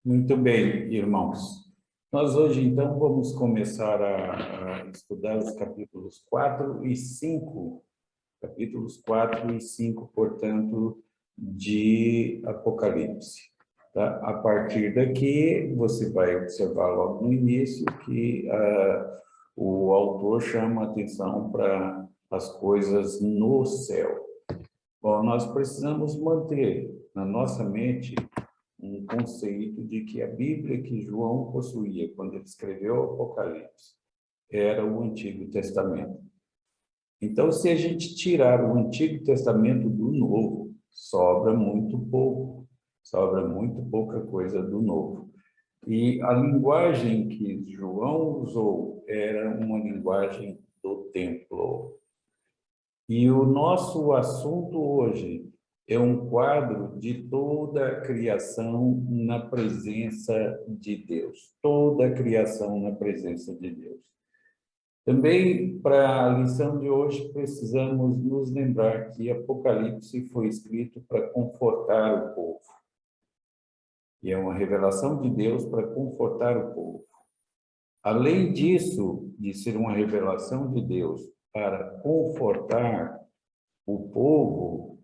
Muito bem, irmãos. Nós hoje, então, vamos começar a estudar os capítulos 4 e 5, portanto, de Apocalipse. Tá? A partir daqui, você vai observar logo no início que o autor chama a atenção para as coisas no céu. Bom, nós precisamos manter na nossa mente um conceito de que a Bíblia que João possuía quando ele escreveu o Apocalipse era o Antigo Testamento. Então, se a gente tirar o Antigo Testamento do Novo, sobra muito pouca coisa do Novo. E a linguagem que João usou era uma linguagem do templo. E o nosso assunto hoje é um quadro de toda a criação na presença de Deus. Toda a criação na presença de Deus. Também, para a lição de hoje, precisamos nos lembrar que Apocalipse foi escrito para confortar o povo. E é uma revelação de Deus para confortar o povo. Além disso, de ser uma revelação de Deus para confortar o povo,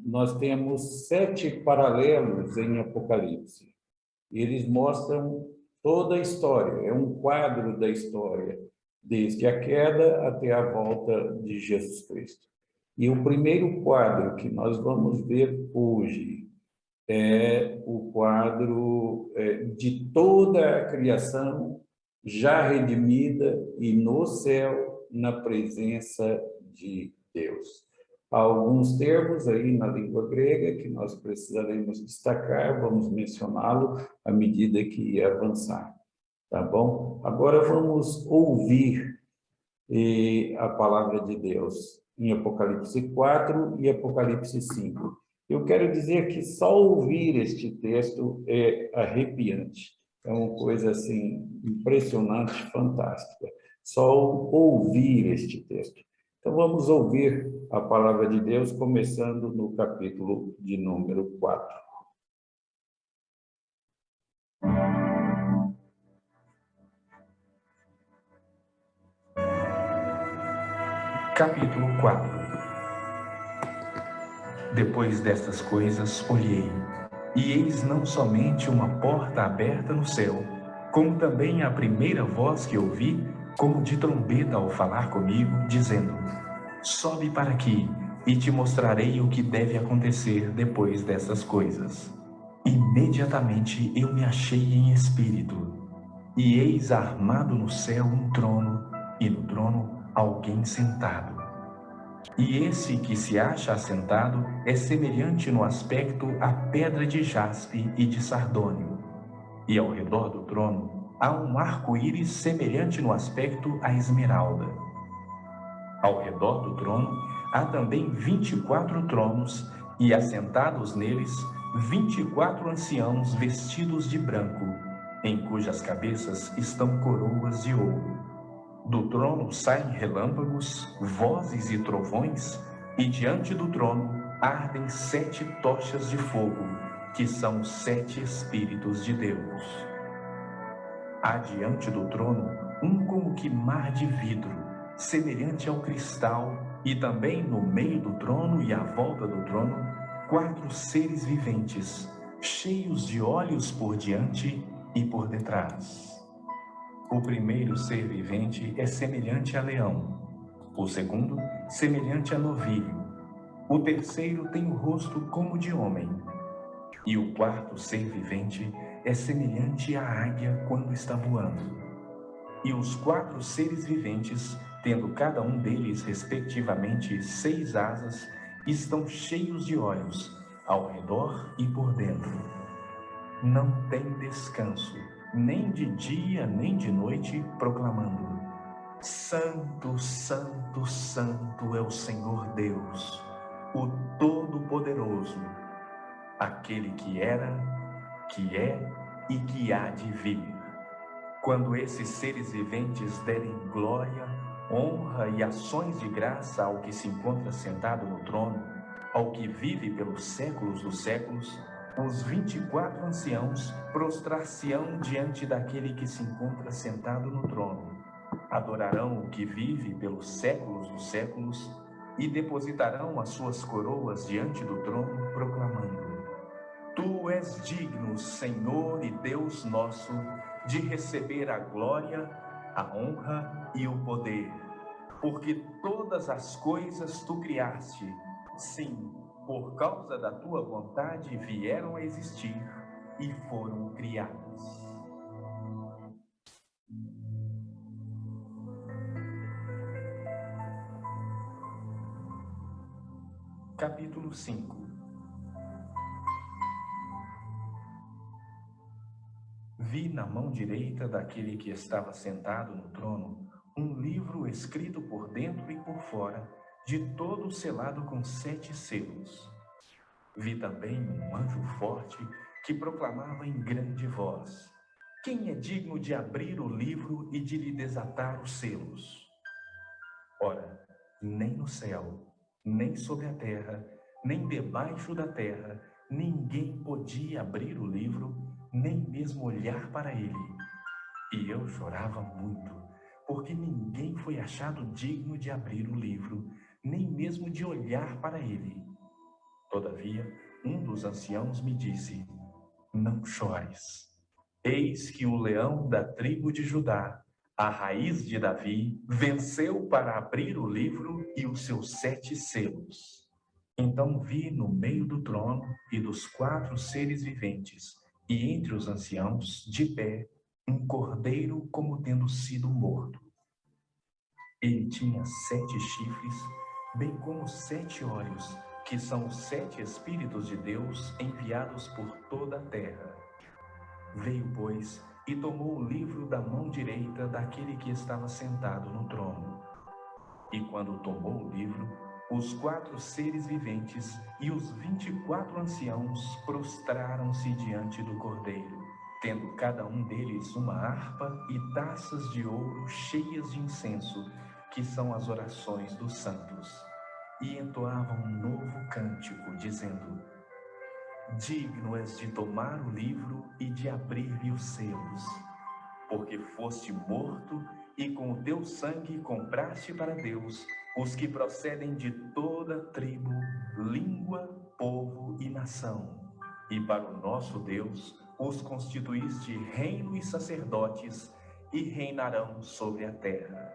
nós temos 7 paralelos em Apocalipse. Eles mostram toda a história, é um quadro da história, desde a queda até a volta de Jesus Cristo. E o primeiro quadro que nós vamos ver hoje é o quadro de toda a criação já redimida e no céu, na presença de Deus. Há alguns termos aí na língua grega que nós precisaremos destacar, vamos mencioná-lo à medida que avançar, tá bom? Agora vamos ouvir a palavra de Deus em Apocalipse 4 e Apocalipse 5. Eu quero dizer que só ouvir este texto é arrepiante, é uma coisa assim impressionante, fantástica. Só ouvir este texto. Então vamos ouvir a palavra de Deus, começando no capítulo de número 4. Capítulo 4. Depois destas coisas, olhei, e eis não somente uma porta aberta no céu, como também a primeira voz que ouvi, como de trombeta ao falar comigo, dizendo: sobe para aqui, e te mostrarei o que deve acontecer depois destas coisas. Imediatamente eu me achei em espírito, e eis armado no céu um trono, e no trono alguém sentado. E esse que se acha assentado é semelhante no aspecto à pedra de jaspe e de sardônio. E ao redor do trono há um arco-íris semelhante no aspecto à esmeralda. Ao redor do trono há também 24 tronos, e assentados neles 24 anciãos vestidos de branco, em cujas cabeças estão coroas de ouro. Do trono saem relâmpagos, vozes e trovões, e diante do trono ardem 7 tochas de fogo, que são os 7 Espíritos de Deus. Há diante do trono um como que mar de vidro, semelhante ao cristal, e também no meio do trono e à volta do trono, 4 seres viventes, cheios de olhos por diante e por detrás. O primeiro ser vivente é semelhante a leão, o segundo, semelhante a novilho, o terceiro tem o rosto como de homem, e o quarto ser vivente é semelhante à águia quando está voando. E os 4 seres viventes, tendo cada um deles respectivamente 6 asas, estão cheios de olhos, ao redor e por dentro. Não tem descanso, nem de dia nem de noite, proclamando: Santo, Santo, Santo é o Senhor Deus, o Todo-Poderoso, aquele que era, que é e que há de vir. Quando esses seres viventes derem glória, honra e ações de graça ao que se encontra sentado no trono, ao que vive pelos séculos dos séculos, Os 24 anciãos prostrar-se-ão diante daquele que se encontra sentado no trono. Adorarão o que vive pelos séculos dos séculos e depositarão as suas coroas diante do trono, proclamando: Tu és digno, Senhor e Deus nosso, de receber a glória, a honra e o poder, porque todas as coisas tu criaste, sim, por causa da tua vontade vieram a existir e foram criadas. Capítulo 5. Vi na mão direita daquele que estava sentado no trono um livro escrito por dentro e por fora, de todo selado com 7 selos. Vi também um anjo forte que proclamava em grande voz: Quem é digno de abrir o livro e de lhe desatar os selos? Ora, nem no céu, nem sobre a terra, nem debaixo da terra, ninguém podia abrir o livro, nem mesmo olhar para ele. E eu chorava muito, porque ninguém foi achado digno de abrir o livro, nem mesmo de olhar para ele. Todavia, um dos anciãos me disse: Não chores. Eis que o leão da tribo de Judá, a raiz de Davi, venceu para abrir o livro e os seus 7 selos. Então vi no meio do trono e dos 4 seres viventes, e entre os anciãos, de pé, um cordeiro como tendo sido morto. Ele tinha 7 chifres, bem como 7 olhos, que são os 7 Espíritos de Deus enviados por toda a terra. Veio, pois, e tomou o livro da mão direita daquele que estava sentado no trono. E quando tomou o livro, os 4 seres viventes e os 24 anciãos prostraram-se diante do Cordeiro, tendo cada um deles uma harpa e taças de ouro cheias de incenso, que são as orações dos santos, e entoavam um novo cântico, dizendo: Digno és de tomar o livro e de abrir-lhe os selos, porque foste morto e com o teu sangue compraste para Deus os que procedem de toda tribo, língua, povo e nação. E para o nosso Deus os constituíste reino e sacerdotes, e reinarão sobre a terra.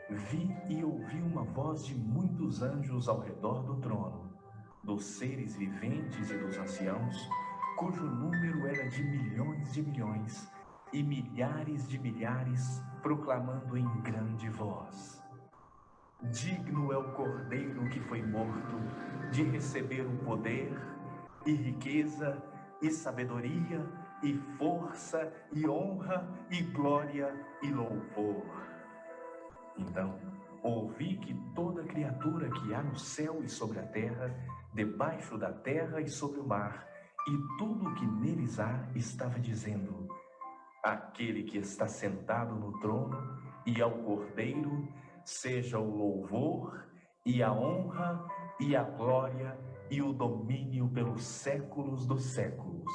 Vi e ouvi uma voz de muitos anjos ao redor do trono, dos seres viventes e dos anciãos, cujo número era de milhões e milhares de milhares, proclamando em grande voz: Digno é o Cordeiro que foi morto de receber o poder e riqueza e sabedoria e força e honra e glória e louvor. Então, ouvi que toda criatura que há no céu e sobre a terra, debaixo da terra e sobre o mar, e tudo o que neles há, estava dizendo: Aquele que está sentado no trono e ao Cordeiro, seja o louvor e a honra e a glória e o domínio pelos séculos dos séculos.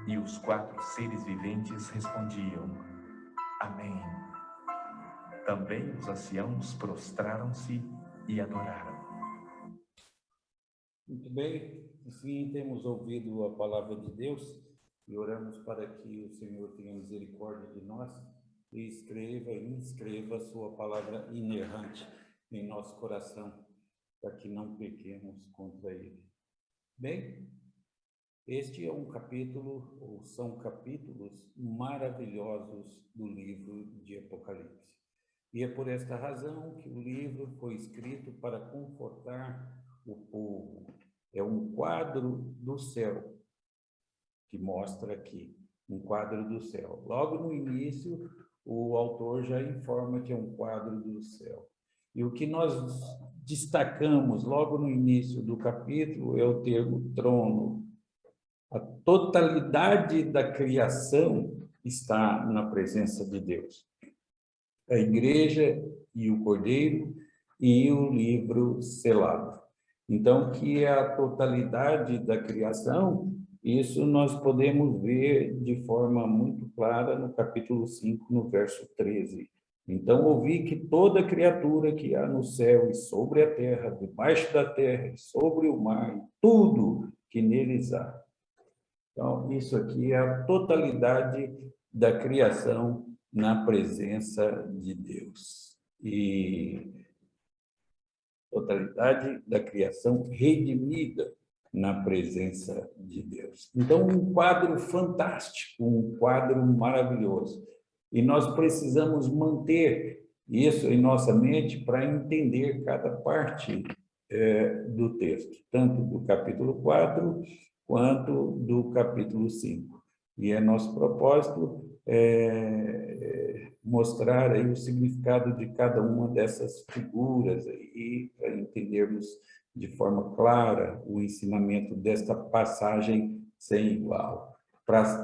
E os 4 seres viventes respondiam: Amém. Também os anciãos prostraram-se e adoraram. Muito bem, assim temos ouvido a palavra de Deus e oramos para que o Senhor tenha misericórdia de nós e inscreva a sua palavra inerrante em nosso coração, para que não pequemos contra ele. Bem, este é um capítulo, ou são capítulos maravilhosos do livro de Apocalipse. E é por esta razão que o livro foi escrito para confortar o povo. É um quadro do céu, que mostra aqui, um quadro do céu. Logo no início, o autor já informa que é um quadro do céu. E o que nós destacamos logo no início do capítulo é o termo trono. A totalidade da criação está na presença de Deus. A igreja e o cordeiro e o livro selado. Então, que é a totalidade da criação, isso nós podemos ver de forma muito clara no capítulo 5, no verso 13. Então, ouvi que toda criatura que há no céu e sobre a terra, debaixo da terra e sobre o mar, e tudo que neles há. Então, isso aqui é a totalidade da criação na presença de Deus. E totalidade da criação redimida na presença de Deus. Então, um quadro fantástico, um quadro maravilhoso. E nós precisamos manter isso em nossa mente para entender cada parte do texto, tanto do capítulo 4 quanto do capítulo 5. E é nosso propósito mostrar aí o significado de cada uma dessas figuras aí, para entendermos de forma clara o ensinamento desta passagem sem igual.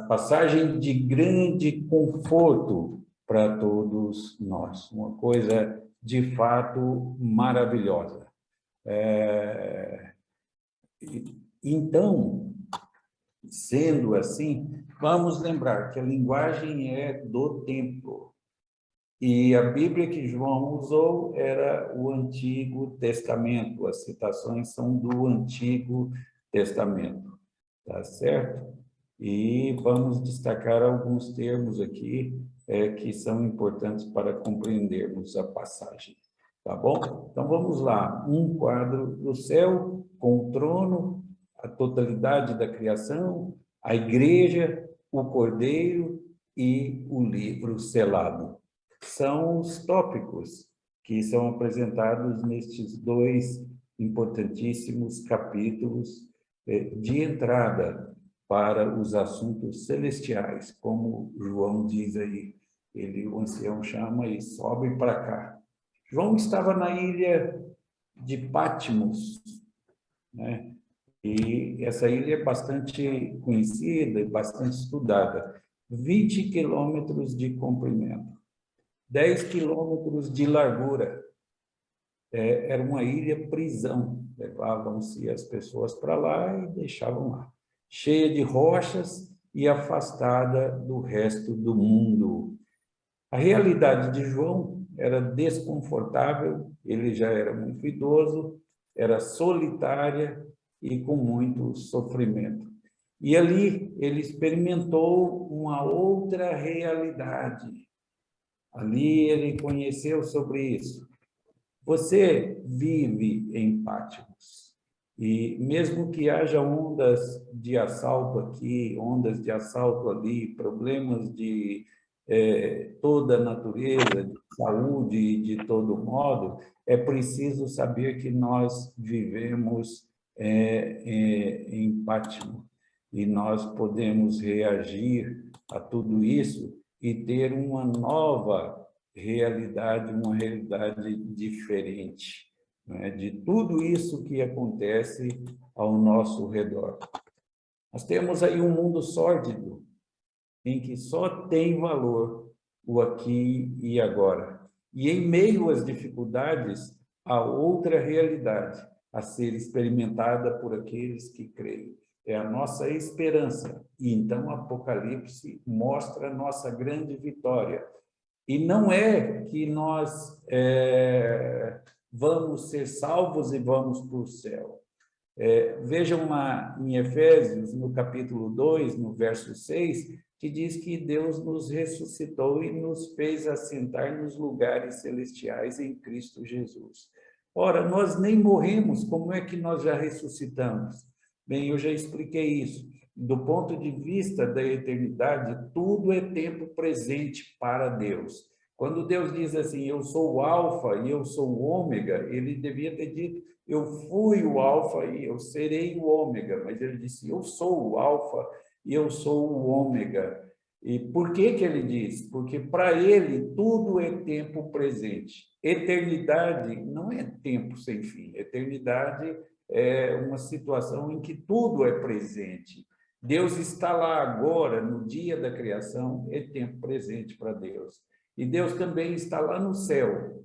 Passagem de grande conforto para todos nós, uma coisa de fato maravilhosa. Então, sendo assim, vamos lembrar que a linguagem é do tempo. E a Bíblia que João usou era o Antigo Testamento. As citações são do Antigo Testamento, tá certo? E vamos destacar alguns termos aqui que são importantes para compreendermos a passagem, tá bom? Então vamos lá. Um quadro do céu com o trono, a totalidade da criação, a igreja, o cordeiro e o livro selado. São os tópicos que são apresentados nestes dois importantíssimos capítulos de entrada para os assuntos celestiais, como João diz aí. Ele, o ancião, chama e sobe para cá. João estava na ilha de Patmos, né? E essa ilha é bastante conhecida e bastante estudada. 20 quilômetros de comprimento, 10 quilômetros de largura. Era uma ilha prisão. Levavam-se as pessoas para lá e deixavam lá. Cheia de rochas e afastada do resto do mundo. A realidade de João era desconfortável, ele já era muito idoso, era solitária e com muito sofrimento. E ali ele experimentou uma outra realidade. Ali ele conheceu sobre isso. Você vive em Patmos. E mesmo que haja ondas de assalto aqui, ondas de assalto ali, problemas de toda a natureza, de saúde, de todo modo, é preciso saber que nós vivemos em Patmos. E nós podemos reagir a tudo isso e ter uma nova realidade, uma realidade diferente, né, de tudo isso que acontece ao nosso redor. Nós temos aí um mundo sórdido, em que só tem valor o aqui e agora. E em meio às dificuldades, há outra realidade a ser experimentada por aqueles que creem. É a nossa esperança. E então o Apocalipse mostra a nossa grande vitória. E não é que nós vamos ser salvos e vamos para o céu. Vejam lá em Efésios, no capítulo 2, no verso 6, que diz que Deus nos ressuscitou e nos fez assentar nos lugares celestiais em Cristo Jesus. Ora, nós nem morremos, como é que nós já ressuscitamos? Bem, eu já expliquei isso. Do ponto de vista da eternidade, tudo é tempo presente para Deus. Quando Deus diz assim, eu sou o alfa e eu sou o ômega, ele devia ter dito, eu fui o alfa e eu serei o ômega, mas ele disse, eu sou o alfa e eu sou o ômega. E por que que ele diz? Porque para ele tudo é tempo presente. Eternidade não é tempo sem fim. Eternidade é uma situação em que tudo é presente. Deus está lá agora, no dia da criação, é tempo presente para Deus. E Deus também está lá no céu.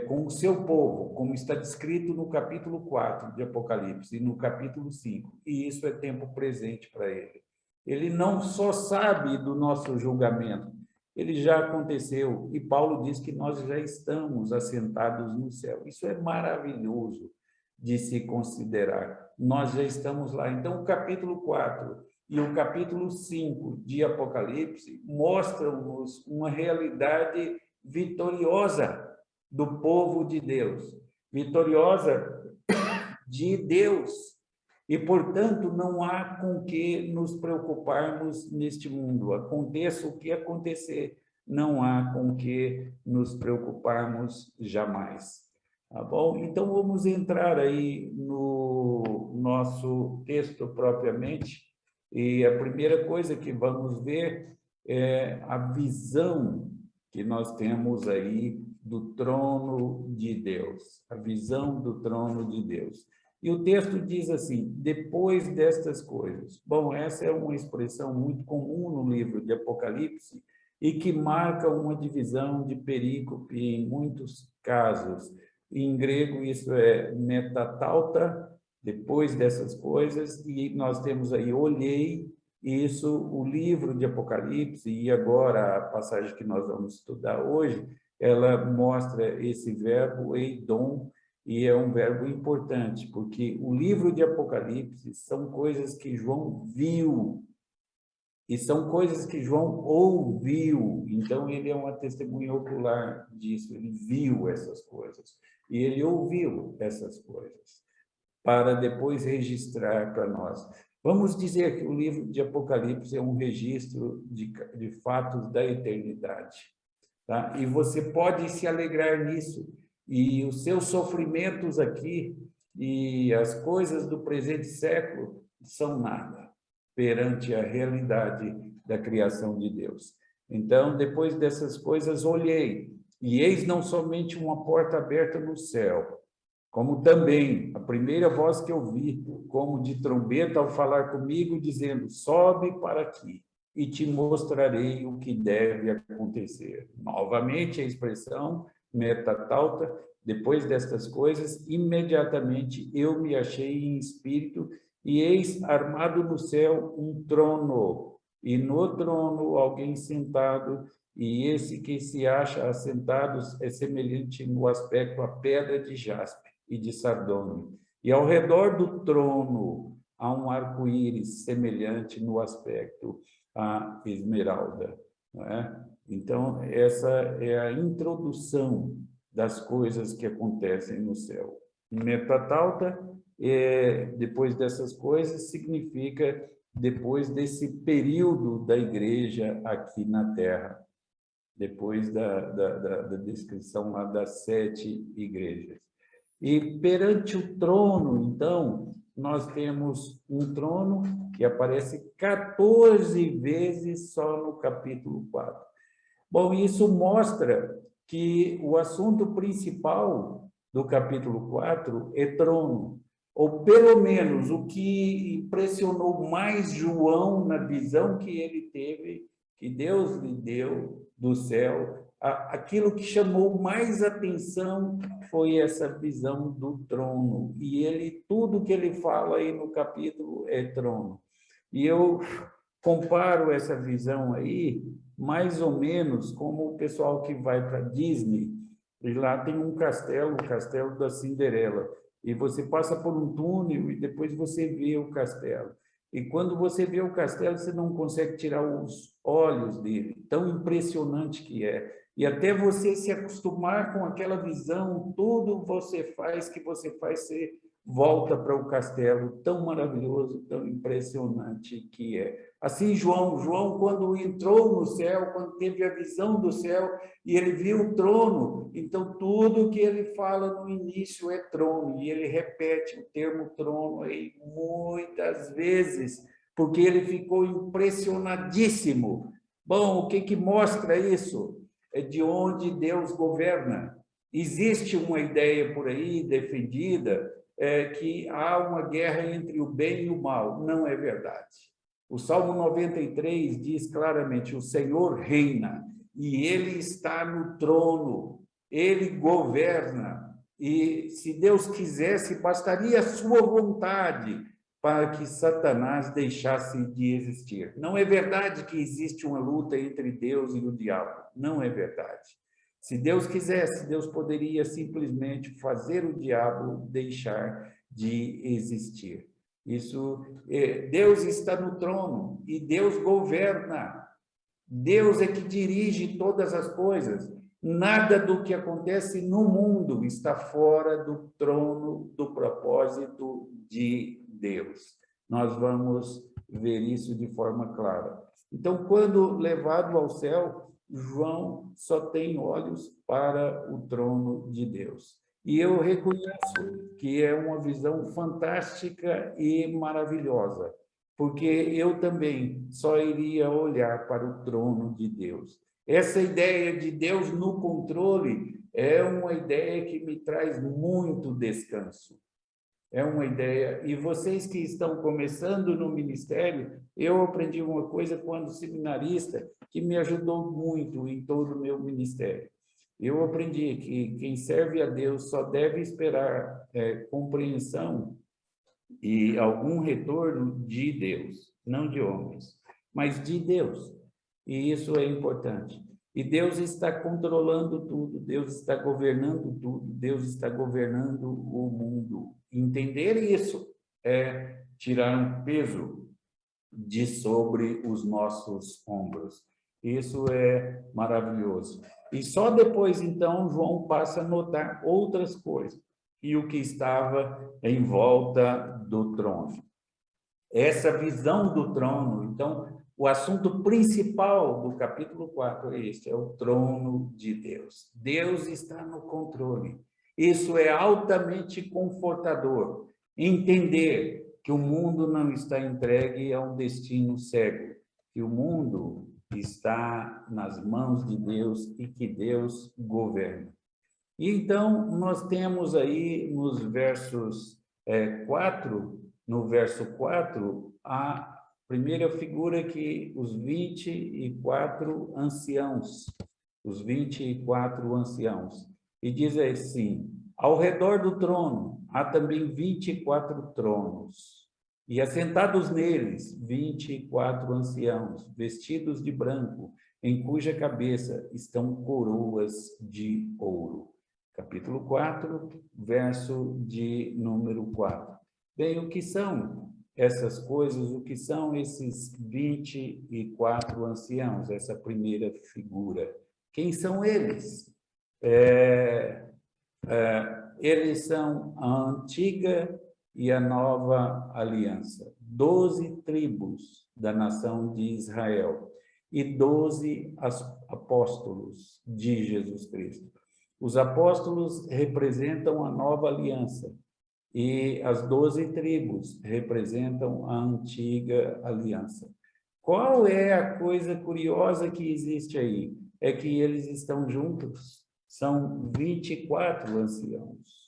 com o seu povo, como está descrito no capítulo 4 de Apocalipse e no capítulo 5, e isso é tempo presente para ele. Ele não só sabe do nosso julgamento, ele já aconteceu, e Paulo diz que nós já estamos assentados no céu. Isso é maravilhoso de se considerar. Nós já estamos lá. Então, o capítulo 4 e o capítulo 5 de Apocalipse mostram-nos uma realidade vitoriosa do povo de Deus, vitoriosa de Deus. E, portanto, não há com que nos preocuparmos neste mundo. Aconteça o que acontecer, não há com que nos preocuparmos jamais. Tá bom? Então, vamos entrar aí no nosso texto propriamente. E a primeira coisa que vamos ver é a visão que nós temos aí do trono de Deus. A visão do trono de Deus. E o texto diz assim, depois destas coisas. Bom, essa é uma expressão muito comum no livro de Apocalipse e que marca uma divisão de perícope em muitos casos. Em grego, isso é metatauta, depois dessas coisas, e nós temos aí olhei, isso, o livro de Apocalipse, e agora a passagem que nós vamos estudar hoje, ela mostra esse verbo eidom, e é um verbo importante, porque o livro de Apocalipse são coisas que João viu, e são coisas que João ouviu. Então, ele é uma testemunha ocular disso, ele viu essas coisas, e ele ouviu essas coisas, para depois registrar para nós. Vamos dizer que o livro de Apocalipse é um registro de fatos da eternidade, tá? E você pode se alegrar nisso, e os seus sofrimentos aqui e as coisas do presente século são nada perante a realidade da criação de Deus. Então, depois dessas coisas, olhei, e eis não somente uma porta aberta no céu, como também a primeira voz que eu vi, como de trombeta ao falar comigo, dizendo, sobe para aqui, e te mostrarei o que deve acontecer. Novamente a expressão metatauta, depois destas coisas, imediatamente eu me achei em espírito, e eis armado no céu um trono, e no trono alguém sentado, e esse que se acha assentado é semelhante no aspecto à pedra de jaspe e de sardônio. E ao redor do trono há um arco-íris semelhante no aspecto à esmeralda. Não é? Então, essa é a introdução das coisas que acontecem no céu. Metatauta, depois dessas coisas, significa depois desse período da igreja aqui na Terra, depois da descrição lá das 7 igrejas. E perante o trono, então, nós temos um trono que aparece 14 vezes só no capítulo 4. Bom, isso mostra que o assunto principal do capítulo 4 é trono, ou pelo menos o que impressionou mais João na visão que ele teve, que Deus lhe deu do céu, aquilo que chamou mais atenção foi essa visão do trono. E ele, tudo que ele fala aí no capítulo é trono. E eu comparo essa visão aí, mais ou menos como o pessoal que vai para Disney, e lá tem um castelo, o Castelo da Cinderela, e você passa por um túnel e depois você vê o castelo. E quando você vê o castelo, você não consegue tirar os olhos dele, tão impressionante que é. E até você se acostumar com aquela visão, tudo você faz, você volta para o castelo tão maravilhoso, tão impressionante que é. Assim, João, quando entrou no céu, quando teve a visão do céu, e ele viu o trono, então tudo que ele fala no início é trono, e ele repete o termo trono aí muitas vezes, porque ele ficou impressionadíssimo. Bom, o que mostra isso? É de onde Deus governa. Existe uma ideia por aí defendida que há uma guerra entre o bem e o mal. Não é verdade. O Salmo 93 diz claramente, o Senhor reina, e Ele está no trono. ele governa. E se Deus quisesse, bastaria a sua vontade para que Satanás deixasse de existir. Não é verdade que existe uma luta entre Deus e o diabo. Não é verdade. Se Deus quisesse, Deus poderia simplesmente fazer o diabo deixar de existir. Deus está no trono e Deus governa. Deus é que dirige todas as coisas. Nada do que acontece no mundo está fora do trono, do propósito de Deus. Nós vamos ver isso de forma clara. Então, quando levado ao céu, João só tem olhos para o trono de Deus. E eu reconheço que é uma visão fantástica e maravilhosa, porque eu também só iria olhar para o trono de Deus. Essa ideia de Deus no controle é uma ideia que me traz muito descanso. É uma ideia. E vocês que estão começando no ministério, eu aprendi uma coisa quando seminarista que me ajudou muito em todo o meu ministério. Eu aprendi que quem serve a Deus só deve esperar compreensão e algum retorno de Deus, não de homens, mas de Deus. E isso é importante. E Deus está controlando tudo, Deus está governando tudo, Deus está governando o mundo. Entender isso é tirar um peso de sobre os nossos ombros. Isso é maravilhoso. E só depois, então, João passa a notar outras coisas e o que estava em volta do trono. Essa visão do trono, então, o assunto principal do capítulo 4 é este, é o trono de Deus. Deus está no controle. Isso é altamente confortador. Entender que o mundo não está entregue a um destino cego, que o mundo está nas mãos de Deus e que Deus governa. E então, nós temos aí nos versos 4, no verso 4, a primeira figura que os 24 anciãos, os 24 anciãos. E diz assim, ao redor do trono há também 24 tronos, e assentados neles 24 anciãos, vestidos de branco, em cuja cabeça estão coroas de ouro. Capítulo 4, verso de número 4. Bem, o que são essas coisas? O que são esses 24 anciãos, essa primeira figura? Quem são eles? Eles são a antiga e a nova aliança. 12 tribos da nação de Israel e 12 apóstolos de Jesus Cristo. Os apóstolos representam a nova aliança e as 12 tribos representam a antiga aliança. Qual é a coisa curiosa que existe aí? É que eles estão juntos, são 24 anciãos.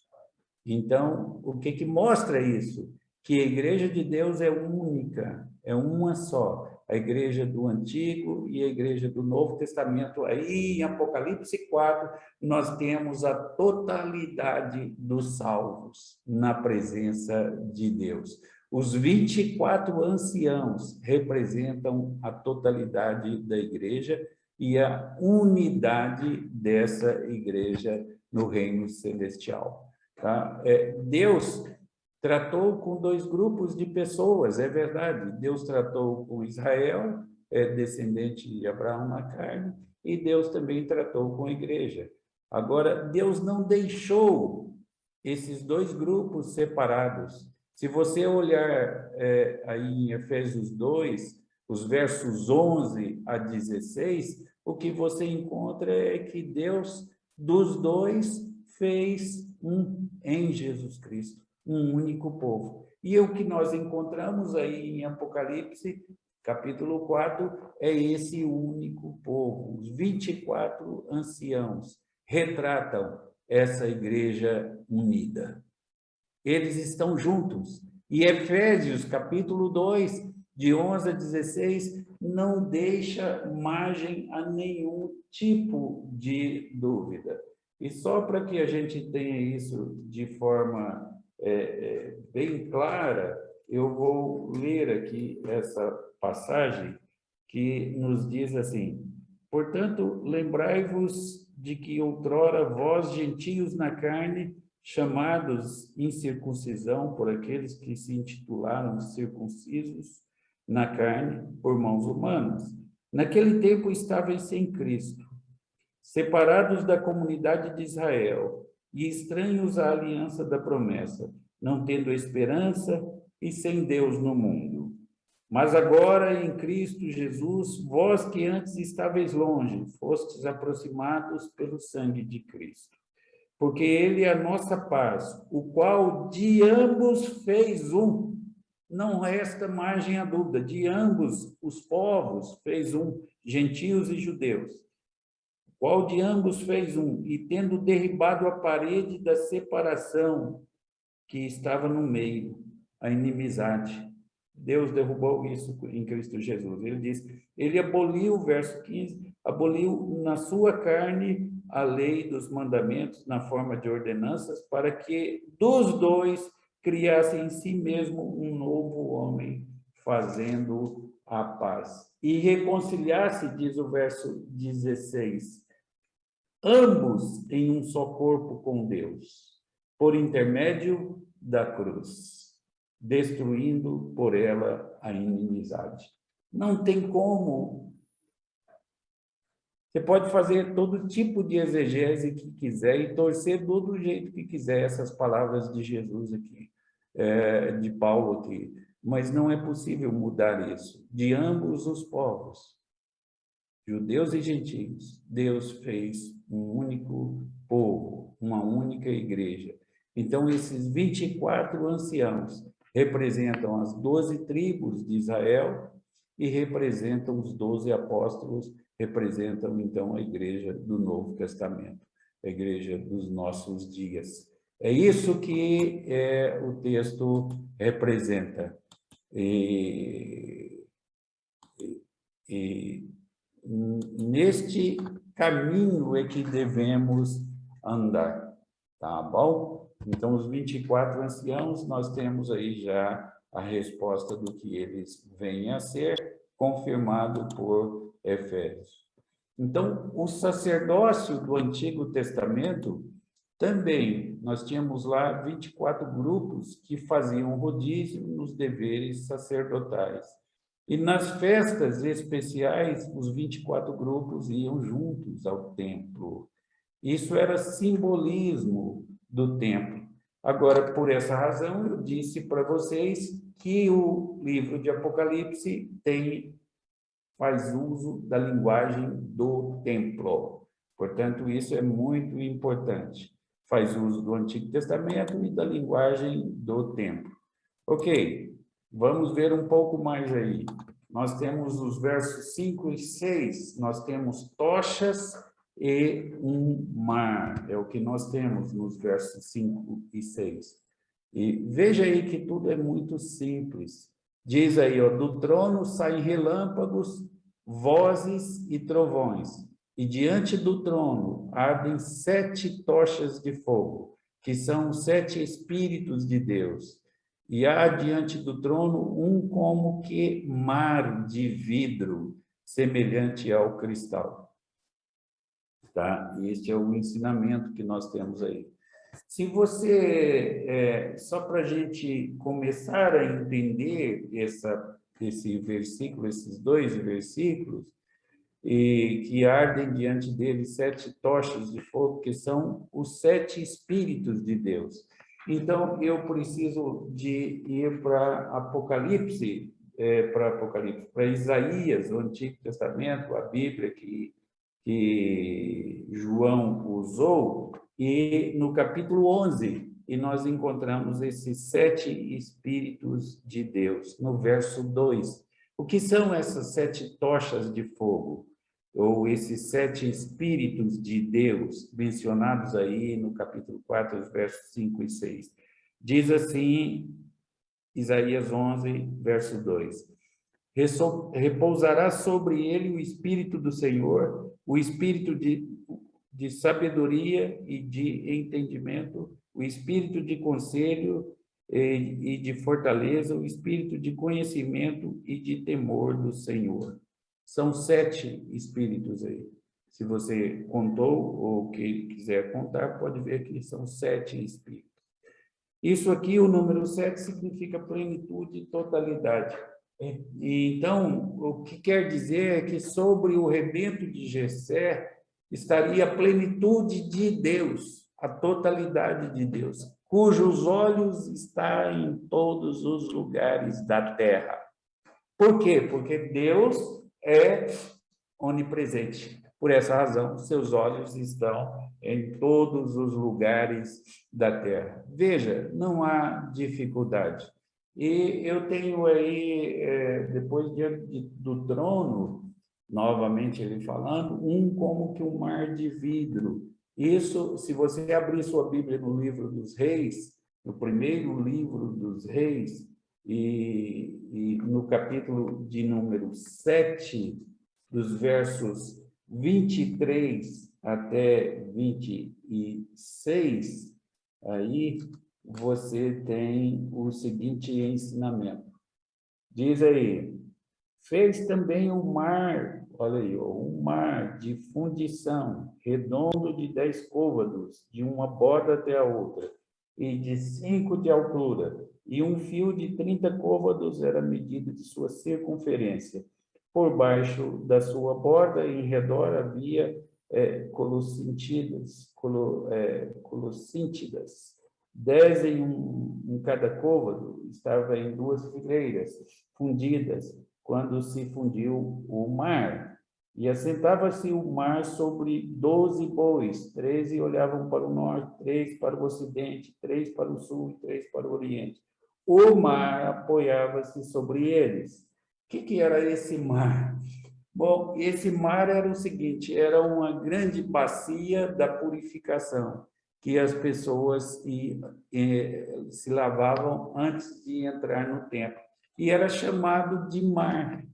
Então, o que mostra isso? Que a igreja de Deus é única, é uma só. A igreja do Antigo e a igreja do Novo Testamento. Aí, em Apocalipse 4, nós temos a totalidade dos salvos na presença de Deus. Os 24 anciãos representam a totalidade da igreja e a unidade dessa igreja no reino celestial. Tá? Deus tratou com 2 grupos de pessoas, é verdade. Deus tratou com Israel, descendente de Abraão na carne, e Deus também tratou com a igreja. Agora, Deus não deixou esses 2 grupos separados. Se você olhar aí em Efésios 2, os versos 11 a 16, o que você encontra é que Deus, dos 2, fez um em Jesus Cristo, um único povo. E o que nós encontramos aí em Apocalipse, capítulo 4, é esse único povo. Os 24 anciãos retratam essa igreja unida. Eles estão juntos. E Efésios, capítulo 2, de 11 a 16, não deixa margem a nenhum tipo de dúvida. E só para que a gente tenha isso de forma bem clara, eu vou ler aqui essa passagem que nos diz assim: portanto, lembrai-vos de que outrora vós, gentios na carne, chamados incircuncisão por aqueles que se intitularam circuncisos na carne por mãos humanas, naquele tempo estáveis sem Cristo, separados da comunidade de Israel e estranhos à aliança da promessa, não tendo esperança e sem Deus no mundo. Mas agora, em Cristo Jesus, vós que antes estáveis longe, fostes aproximados pelo sangue de Cristo. Porque ele é a nossa paz, o qual de ambos fez um. Não resta margem à dúvida, de ambos os povos fez um, gentios e judeus. Qual de ambos fez um, e tendo derribado a parede da separação que estava no meio, a inimizade. Deus derrubou isso em Cristo Jesus. Ele diz, ele aboliu, verso 15, aboliu na sua carne a lei dos mandamentos na forma de ordenanças, para que dos dois criasse em si mesmo um novo homem, fazendo a paz. E reconciliasse, diz o verso 16, ambos em um só corpo com Deus, por intermédio da cruz, destruindo por ela a inimizade. Não tem como. Você pode fazer todo tipo de exegese que quiser e torcer do jeito que quiser essas palavras de Jesus aqui, de Paulo aqui, mas não é possível mudar isso. De ambos os povos, judeus e gentios, Deus fez um único povo, uma única igreja. Então, esses 24 anciãos representam as 12 tribos de Israel e representam os 12 apóstolos, representam, então, a igreja do Novo Testamento, a igreja dos nossos dias. É isso que o texto representa. E neste caminho é que devemos andar, tá bom? Então, os 24 anciãos, nós temos aí já a resposta do que eles vêm a ser, confirmado por Efésios. Então, o sacerdócio do Antigo Testamento, também, nós tínhamos lá 24 grupos que faziam rodízio nos deveres sacerdotais. E nas festas especiais, os 24 grupos iam juntos ao templo. Isso era simbolismo do templo. Agora, por essa razão, eu disse para vocês que o livro de Apocalipse faz uso da linguagem do templo. Portanto, isso é muito importante. Faz uso do Antigo Testamento e da linguagem do templo. Ok, vamos ver um pouco mais aí. Nós temos os versos 5 e 6, nós temos tochas e um mar. É o que nós temos nos versos 5 e 6. E veja aí que tudo é muito simples. Diz aí, ó, do trono saem relâmpagos, vozes e trovões. E diante do trono ardem 7 tochas de fogo, que são 7 Espíritos de Deus. E há diante do trono um como que mar de vidro, semelhante ao cristal. Tá? Este é o ensinamento que nós temos aí. Se você, só para a gente começar a entender esse versículo, esses 2 versículos, e que ardem diante dele 7 tochas de fogo, que são os 7 Espíritos de Deus. Então, eu preciso de ir para Apocalipse, para Isaías, o Antigo Testamento, a Bíblia que João usou, e no capítulo 11, e nós encontramos esses 7 Espíritos de Deus, no verso 2. O que são essas 7 tochas de fogo? Ou esses 7 Espíritos de Deus, mencionados aí no capítulo 4, os versos 5 e 6. Diz assim, Isaías 11, verso 2. Repousará sobre ele o Espírito do Senhor, o Espírito de sabedoria e de entendimento, o espírito de conselho e de fortaleza, o espírito de conhecimento e de temor do Senhor. São 7 espíritos aí. Se você contou ou que quiser contar, pode ver que são 7 espíritos. Isso aqui, o número 7, significa plenitude e totalidade. Então, o que quer dizer é que sobre o rebento de Jessé estaria a plenitude de Deus, a totalidade de Deus, cujos olhos está em todos os lugares da terra. Por quê? Porque Deus é onipresente. Por essa razão, seus olhos estão em todos os lugares da terra. Veja, não há dificuldade. E eu tenho aí, depois diante do trono, novamente ele falando, como que um mar de vidro. Isso, se você abrir sua Bíblia no livro dos Reis, no primeiro livro dos Reis, e no capítulo de número 7, dos versos 23 até 26, aí você tem o seguinte ensinamento. Diz aí, fez também um mar, olha aí, um mar de fundição, redondo de 10 côvados, de uma borda até a outra, e de 5 de altura, e um fio de 30 côvados era a medida de sua circunferência. Por baixo da sua borda, em redor, havia colossíntidas, 10 em cada côvado, estava em 2 fileiras fundidas, quando se fundiu o mar. E assentava-se o mar sobre 12 bois, 13 olhavam para o norte, 3 para o ocidente, 3 para o sul e 3 para o oriente. O mar apoiava-se sobre eles. O que era esse mar? Bom, esse mar era o seguinte, era uma grande bacia da purificação, que as pessoas se lavavam antes de entrar no templo. E era chamado de mar.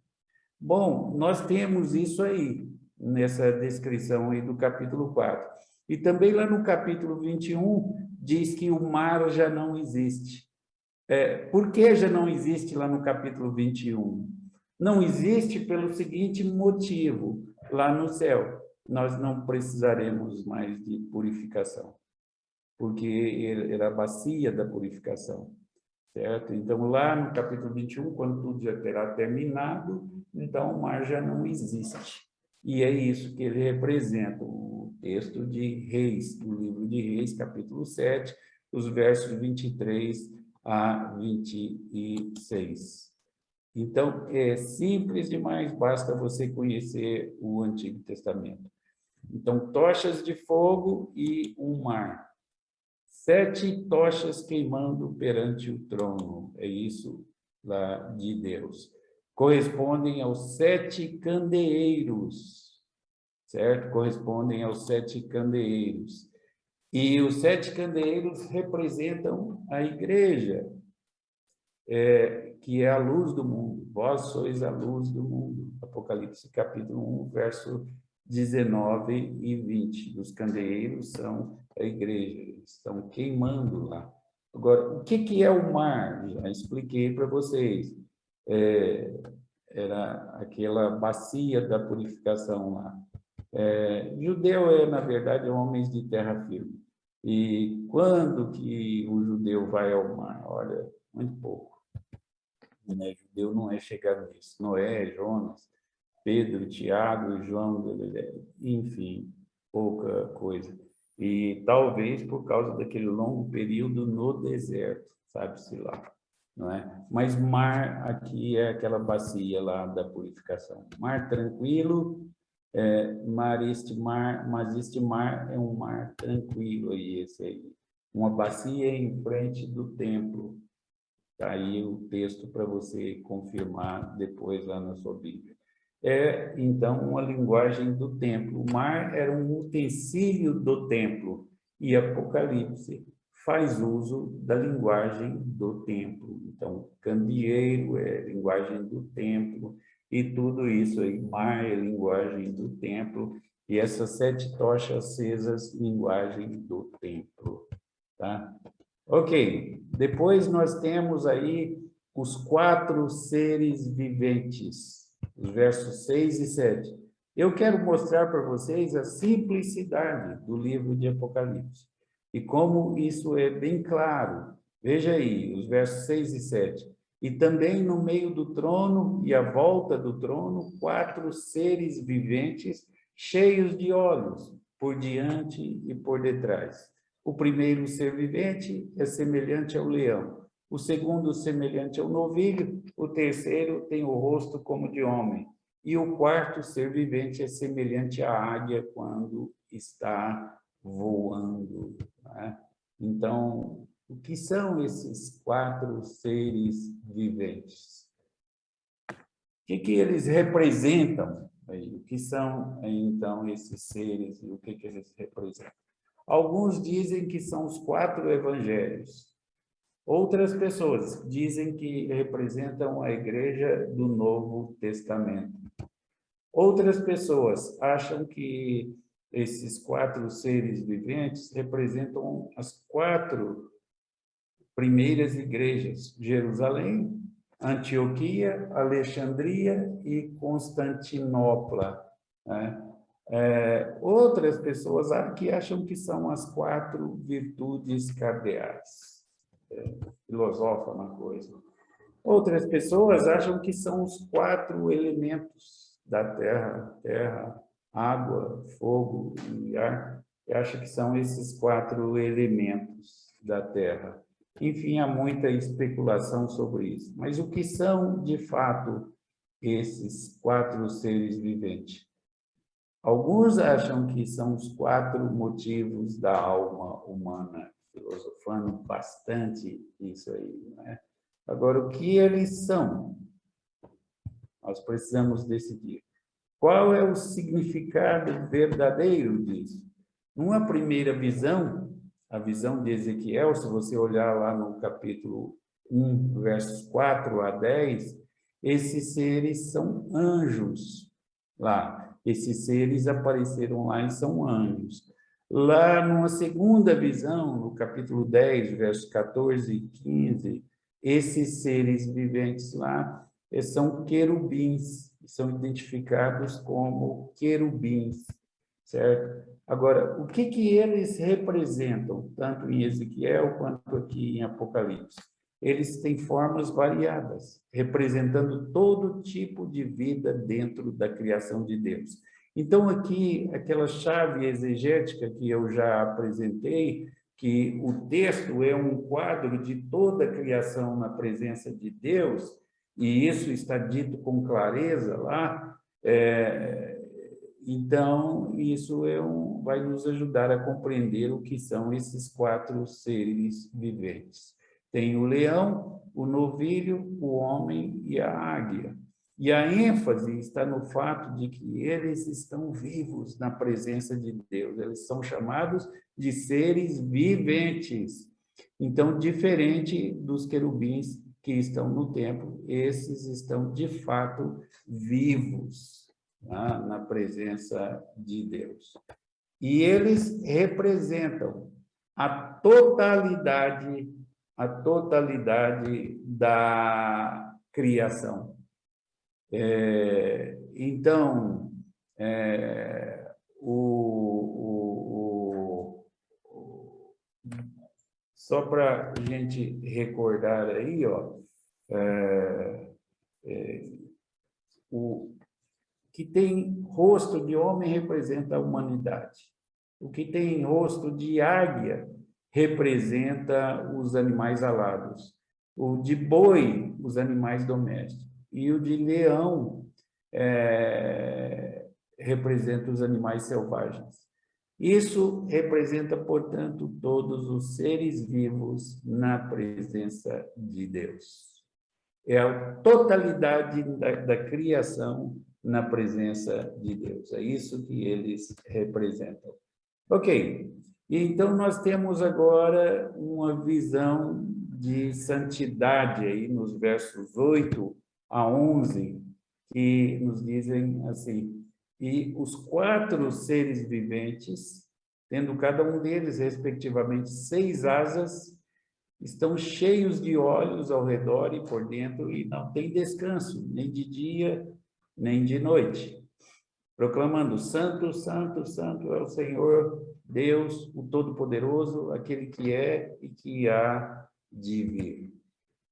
Bom, nós temos isso aí, nessa descrição aí do capítulo 4. E também lá no capítulo 21, diz que o mar já não existe. Por que já não existe lá no capítulo 21? Não existe pelo seguinte motivo: lá no céu, nós não precisaremos mais de purificação, porque era a bacia da purificação, certo? Então, lá no capítulo 21, quando tudo já terá terminado, então o mar já não existe. E é isso que ele representa, o texto de Reis, do livro de Reis, capítulo 7, os versos 23 a 26. Então, é simples demais, basta você conhecer o Antigo Testamento. Então, tochas de fogo e um mar. 7 tochas queimando perante o trono. É isso lá de Deus. Correspondem aos 7 candeeiros, certo? Correspondem aos 7 candeeiros. E os 7 candeeiros representam a igreja, que é a luz do mundo. Vós sois a luz do mundo. Apocalipse capítulo 1, verso 19 e 20. Os candeeiros são a igreja, eles estão queimando lá. Agora, o que é o mar? Já expliquei para vocês. Era aquela bacia da purificação lá. Judeu na verdade, homens de terra firme. E quando que o judeu vai ao mar? Olha, muito pouco. Né? Judeu não é chegar nisso. Noé, Jonas, Pedro, Tiago, João, enfim, pouca coisa. E talvez por causa daquele longo período no deserto, sabe-se lá, não é? Mas mar aqui é aquela bacia lá da purificação. Mar tranquilo, mas este mar é um mar tranquilo aí, esse aí. Uma bacia em frente do templo. Está aí o texto para você confirmar depois lá na sua Bíblia. Então, uma linguagem do templo. O mar era um utensílio do templo, e Apocalipse faz uso da linguagem do templo. Então, candeeiro é linguagem do templo, e tudo isso aí, mar é linguagem do templo, E essas 7 tochas acesas, linguagem do templo, tá? Ok, depois nós temos aí os 4 seres viventes, os versos 6 e 7. Eu quero mostrar para vocês a simplicidade do livro de Apocalipse e como isso é bem claro. Veja aí, os versos 6 e 7. E também no meio do trono e à volta do trono, 4 seres viventes cheios de olhos, por diante e por detrás. O primeiro ser vivente é semelhante ao leão, o segundo semelhante ao novilho, o terceiro tem o rosto como de homem, e o quarto ser vivente é semelhante à águia quando está voando. Né? Então, o que são esses 4 seres viventes? O que eles representam? O que são, então, esses seres e o que eles representam? Alguns dizem que são os 4 evangelhos. Outras pessoas dizem que representam a igreja do Novo Testamento. Outras pessoas acham que esses 4 seres viventes representam as 4 primeiras igrejas: Jerusalém, Antioquia, Alexandria e Constantinopla. Né? Outras pessoas que acham que são as 4 virtudes cardeais. Filosofam uma coisa. Outras pessoas acham que são os 4 elementos da terra: terra, água, fogo e ar. E acham que são esses 4 elementos da terra. Enfim, há muita especulação sobre isso. Mas o que são, de fato, esses 4 seres viventes? Alguns acham que são os 4 motivos da alma humana, filosofando bastante isso aí, né? Agora, o que eles são? Nós precisamos decidir. Qual é o significado verdadeiro disso? Numa primeira visão, a visão de Ezequiel, se você olhar lá no capítulo 1, versos 4 a 10, esses seres são anjos lá. Esses seres apareceram lá e são anjos. Lá numa segunda visão, no capítulo 10, versos 14 e 15, esses seres viventes lá são querubins, são identificados como querubins, certo? Agora, o que eles representam, tanto em Ezequiel quanto aqui em Apocalipse? Eles têm formas variadas, representando todo tipo de vida dentro da criação de Deus. Então, aqui, aquela chave exegética que eu já apresentei, que o texto é um quadro de toda a criação na presença de Deus, e isso está dito com clareza lá, então, isso vai nos ajudar a compreender o que são esses 4 seres viventes. Tem o leão, o novilho, o homem e a águia. E a ênfase está no fato de que eles estão vivos na presença de Deus. Eles são chamados de seres viventes. Então, diferente dos querubins que estão no templo, esses estão, de fato, vivos, né, na presença de Deus. E eles representam a totalidade da criação. Então, só para a gente recordar aí, ó, o que tem rosto de homem representa a humanidade. O que tem rosto de águia representa os animais alados. O de boi, os animais domésticos. E o de leão representa os animais selvagens. Isso representa, portanto, todos os seres vivos na presença de Deus. É a totalidade da criação na presença de Deus. É isso que eles representam. Ok. Então, nós temos agora uma visão de santidade aí nos versos 8 a 11, que nos dizem assim: E os 4 seres viventes, tendo cada um deles, respectivamente, 6 asas, estão cheios de olhos ao redor e por dentro, e não tem descanso, nem de dia, nem de noite, proclamando: Santo, Santo, Santo é o Senhor, Deus, o Todo-Poderoso, aquele que é e que há de vir.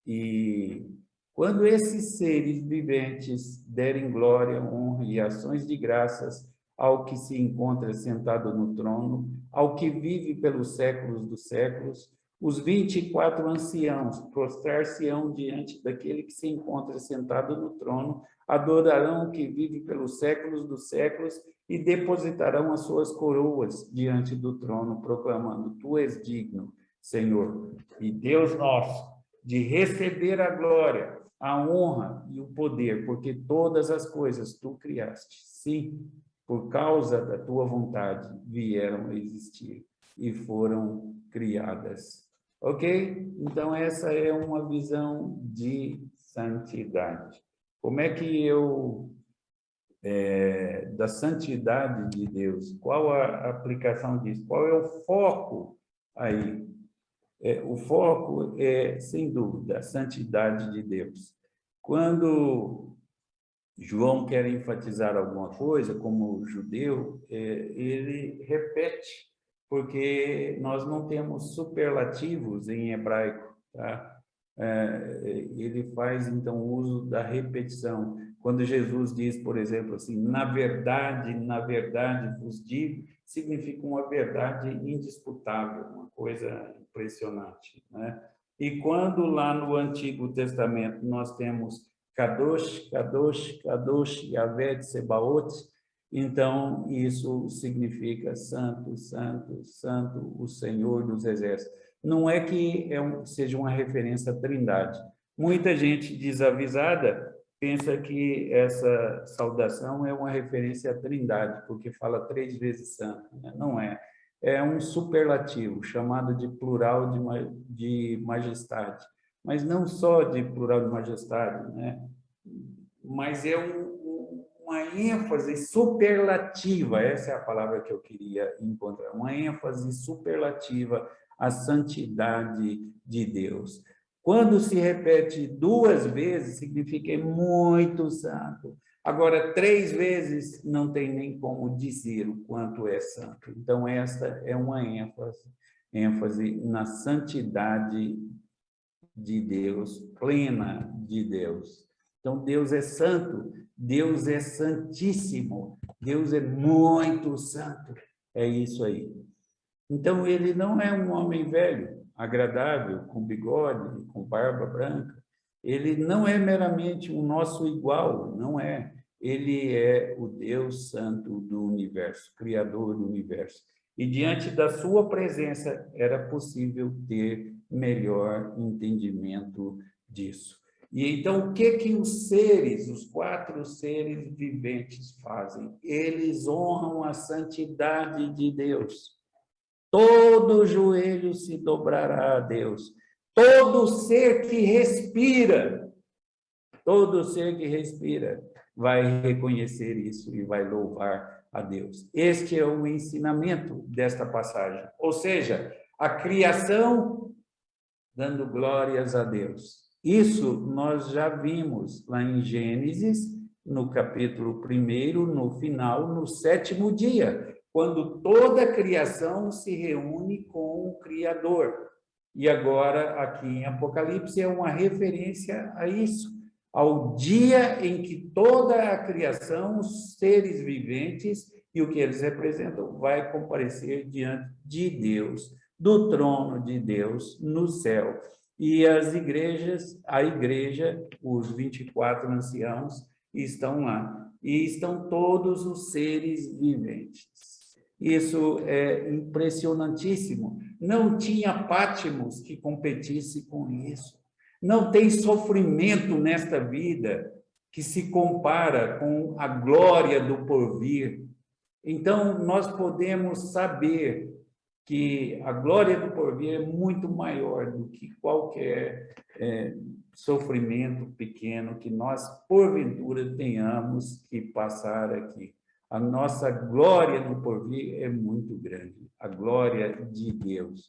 E quando esses seres viventes derem glória, honra e ações de graças ao que se encontra sentado no trono, ao que vive pelos séculos dos séculos, os 24 anciãos prostrar-se-ão diante daquele que se encontra sentado no trono, adorarão o que vive pelos séculos dos séculos e depositarão as suas coroas diante do trono, proclamando: Tu és digno, Senhor, e Deus nosso, de receber a glória, a honra e o poder, porque todas as coisas tu criaste. Sim, por causa da tua vontade vieram a existir e foram criadas. Ok? Então, essa é uma visão de santidade. Como é que eu... da santidade de Deus, qual a aplicação disso? Qual é o foco aí? O foco é, sem dúvida, a santidade de Deus. Quando João quer enfatizar alguma coisa, como judeu, ele repete, porque nós não temos superlativos em hebraico, tá? Ele faz, então, uso da repetição. Quando Jesus diz, por exemplo, assim, na verdade vos digo, significa uma verdade indisputável, uma coisa impressionante, né? E quando lá no Antigo Testamento nós temos Kadosh, Kadosh, Kadosh, Yahvé de Sebaot, então isso significa santo, santo, santo, o Senhor dos Exércitos. Não é que seja uma referência à Trindade. Muita gente desavisada pensa que essa saudação é uma referência à Trindade, porque fala 3 vezes santo, né? Não é. É um superlativo, chamado de plural de majestade. Mas não só de plural de majestade, né? Mas é uma ênfase superlativa, essa é a palavra que eu queria encontrar, uma ênfase superlativa à santidade de Deus. Quando se repete 2 vezes, significa muito santo. Agora, 3 vezes, não tem nem como dizer o quanto é santo. Então, esta é uma ênfase na santidade de Deus, plena de Deus. Então, Deus é santo, Deus é santíssimo, Deus é muito santo. É isso aí. Então, ele não é um homem velho, agradável, com bigode, com barba branca. Ele não é meramente o nosso igual, não é. Ele é o Deus santo do universo, criador do universo. E diante da sua presença era possível ter melhor entendimento disso. E então, o que os seres, os 4 seres viventes fazem? Eles honram a santidade de Deus. Todo joelho se dobrará a Deus. Todo ser que respira vai reconhecer isso e vai louvar a Deus. Este é o ensinamento desta passagem. Ou seja, a criação dando glórias a Deus. Isso nós já vimos lá em Gênesis, no capítulo 1, no final, no 7º dia, quando toda a criação se reúne com o Criador. E agora, aqui em Apocalipse, é uma referência a isso, ao dia em que toda a criação, os seres viventes e o que eles representam, vai comparecer diante de Deus, do trono de Deus no céu. E as igrejas, a igreja, os 24 anciãos estão lá. E estão todos os seres viventes. Isso é impressionantíssimo. Não tinha Patmos que competisse com isso. Não tem sofrimento nesta vida que se compara com a glória do porvir. Então, nós podemos saber que a glória do porvir é muito maior do que qualquer sofrimento pequeno que nós, porventura, tenhamos que passar aqui. A nossa glória no porvir é muito grande, a glória de Deus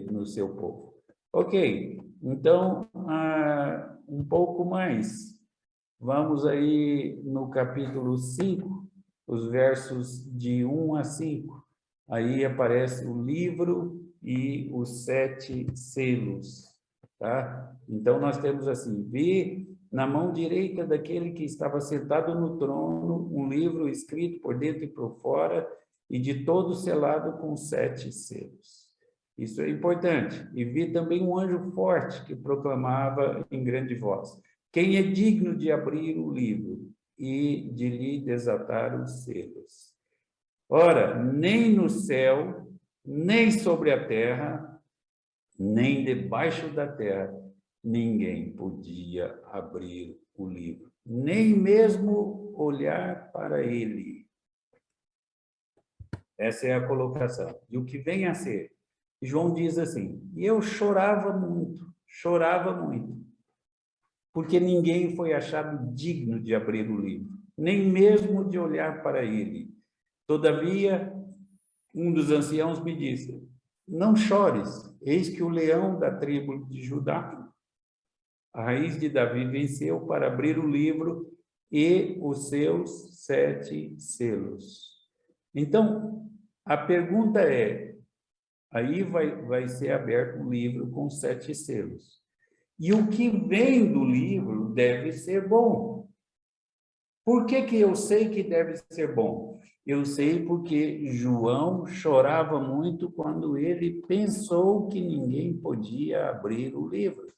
no seu povo. Ok, então, um pouco mais. Vamos aí no capítulo 5, os versos de 1 a 5. Aí aparece o livro e os 7 selos, tá? Então, nós temos assim, vi na mão direita daquele que estava sentado no trono um livro escrito por dentro e por fora e de todo selado com 7 selos. Isso é importante. E vi também um anjo forte que proclamava em grande voz: quem é digno de abrir o livro e de lhe desatar os selos? Ora, nem no céu, nem sobre a terra, nem debaixo da terra, ninguém podia abrir o livro, nem mesmo olhar para ele. Essa é a colocação. E o que vem a ser? João diz assim: e eu chorava muito, porque ninguém foi achado digno de abrir o livro, nem mesmo de olhar para ele. Todavia, um dos anciãos me disse: não chores, eis que o leão da tribo de Judá, a raiz de Davi, venceu para abrir o livro e os seus 7 selos. Então, a pergunta é, aí vai ser aberto um livro com 7 selos. E o que vem do livro deve ser bom. Por que que eu sei que deve ser bom? Eu sei porque João chorava muito quando ele pensou que ninguém podia abrir o livro.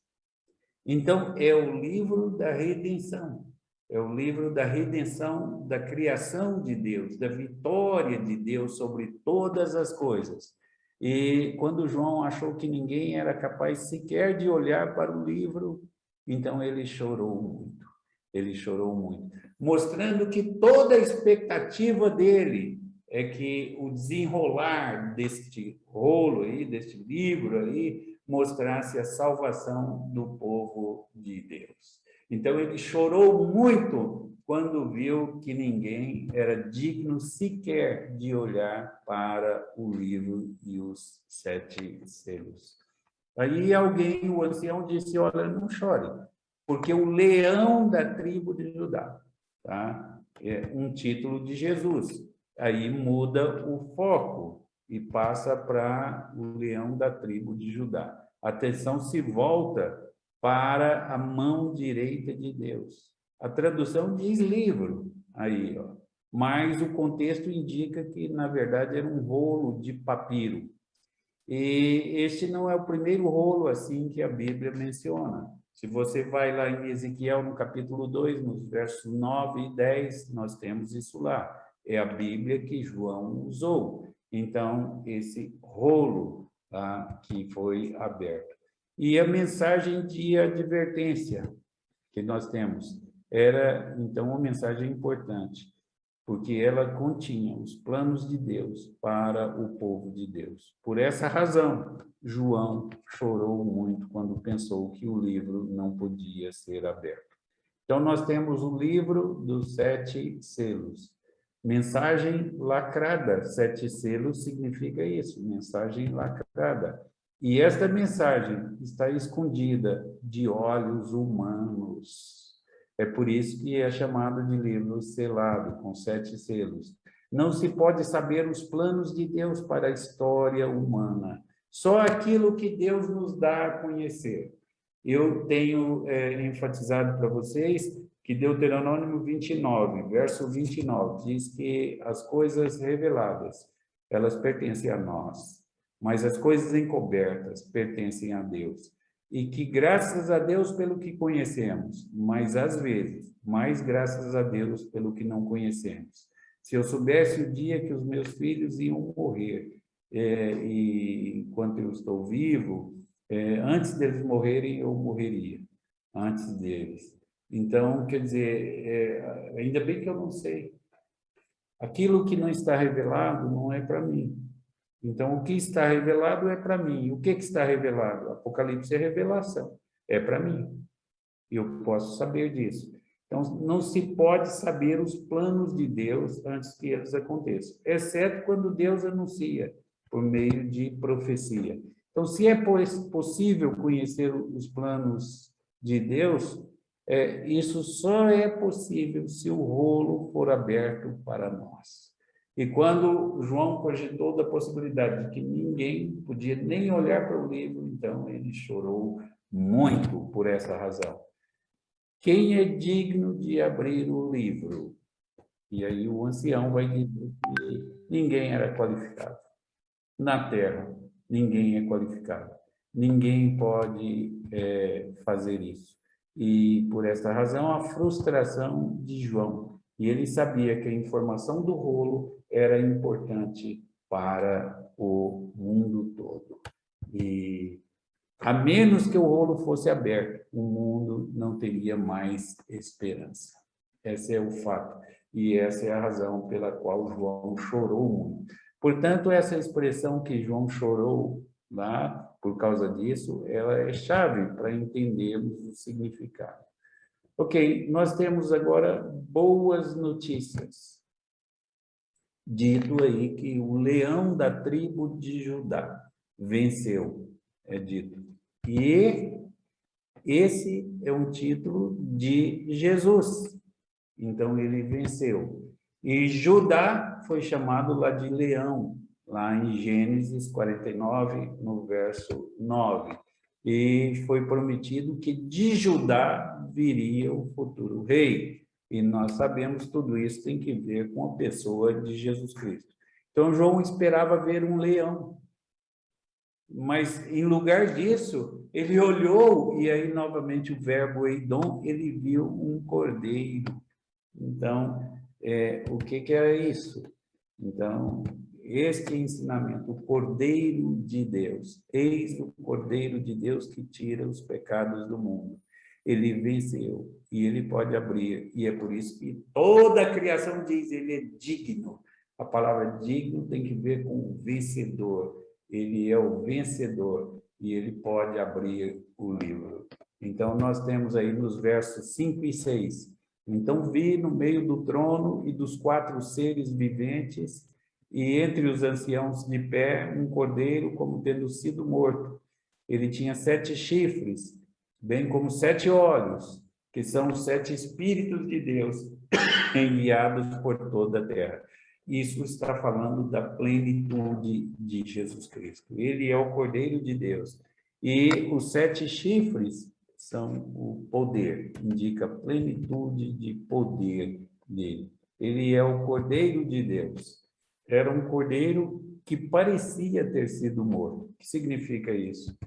Então, é o livro da redenção. É o livro da redenção, da criação de Deus, da vitória de Deus sobre todas as coisas. E quando João achou que ninguém era capaz sequer de olhar para o livro, então ele chorou muito. Ele chorou muito, mostrando que toda a expectativa dele é que o desenrolar deste rolo aí, deste livro aí, mostrasse a salvação do povo de Deus. Então, ele chorou muito quando viu que ninguém era digno sequer de olhar para o livro e os 7 selos. Aí alguém, o ancião, disse: olha, não chore, porque o leão da tribo de Judá, tá? É um título de Jesus. Aí muda o foco e passa para o leão da tribo de Judá. A atenção se volta para a mão direita de Deus. A tradução diz livro, aí, ó. Mas o contexto indica que, na verdade, era um rolo de papiro. E este não é o primeiro rolo assim que a Bíblia menciona. Se você vai lá em Ezequiel, no capítulo 2, nos versos 9 e 10, nós temos isso lá. É a Bíblia que João usou. Então, esse rolo que foi aberto. E a mensagem de advertência que nós temos era, então, uma mensagem importante, porque ela continha os planos de Deus para o povo de Deus. Por essa razão, João chorou muito quando pensou que o livro não podia ser aberto. Então, nós temos o livro dos 7 selos. Mensagem lacrada. 7 selos significa isso, mensagem lacrada. E esta mensagem está escondida de olhos humanos. É por isso que é chamado de livro selado, com 7 selos. Não se pode saber os planos de Deus para a história humana. Só aquilo que Deus nos dá a conhecer. Eu tenho enfatizado para vocês que Deuteronômio 29, verso 29, diz que as coisas reveladas, elas pertencem a nós, mas as coisas encobertas pertencem a Deus. E que graças a Deus pelo que conhecemos, mas às vezes, mais graças a Deus pelo que não conhecemos. Se eu soubesse o dia que os meus filhos iam morrer, e enquanto eu estou vivo, antes deles morrerem, eu morreria, antes deles. Então, quer dizer, ainda bem que eu não sei. Aquilo que não está revelado não é para mim. Então, o que está revelado é para mim. O que está revelado? Apocalipse é revelação. É para mim. Eu posso saber disso. Então, não se pode saber os planos de Deus antes que eles aconteçam, exceto quando Deus anuncia por meio de profecia. Então, se é possível conhecer os planos de Deus, isso só é possível se o rolo for aberto para nós. E quando João cogitou da possibilidade de que ninguém podia nem olhar para o livro, então ele chorou muito por essa razão. Quem é digno de abrir o livro? E aí o ancião vai dizer que ninguém era qualificado. Na terra, ninguém é qualificado. Ninguém pode fazer isso. E, por essa razão, a frustração de João. E ele sabia que a informação do rolo era importante para o mundo todo. E, a menos que o rolo fosse aberto, o mundo não teria mais esperança. Esse é o fato. E essa é a razão pela qual João chorou muito. Portanto, essa expressão que João chorou lá, por causa disso, ela é chave para entendermos o significado. Ok, nós temos agora boas notícias. Dito aí que o leão da tribo de Judá venceu, é dito. E esse é um título de Jesus. Então, ele venceu. E Judá foi chamado lá de leão, lá em Gênesis 49, no verso 9. E foi prometido que de Judá viria o futuro rei. E nós sabemos que tudo isso tem que ver com a pessoa de Jesus Cristo. Então, João esperava ver um leão. Mas, em lugar disso, ele olhou, e aí, novamente, o verbo eidom, ele viu um cordeiro. Então, o que era isso? Então, este ensinamento, o Cordeiro de Deus, eis o Cordeiro de Deus que tira os pecados do mundo. Ele venceu e ele pode abrir, e é por isso que toda a criação diz, ele é digno. A palavra digno tem que ver com o vencedor. Ele é o vencedor e ele pode abrir o livro. Então, nós temos aí nos versos 5 e 6. Então vi no meio do trono e dos 4 seres viventes, e entre os anciãos de pé, um cordeiro como tendo sido morto. Ele tinha 7 chifres, bem como 7 olhos, que são os 7 Espíritos de Deus enviados por toda a terra. Isso está falando da plenitude de Jesus Cristo. Ele é o Cordeiro de Deus. E os 7 chifres são o poder, indica a plenitude de poder dele. Ele é o Cordeiro de Deus. Era um cordeiro que parecia ter sido morto. O que significa isso?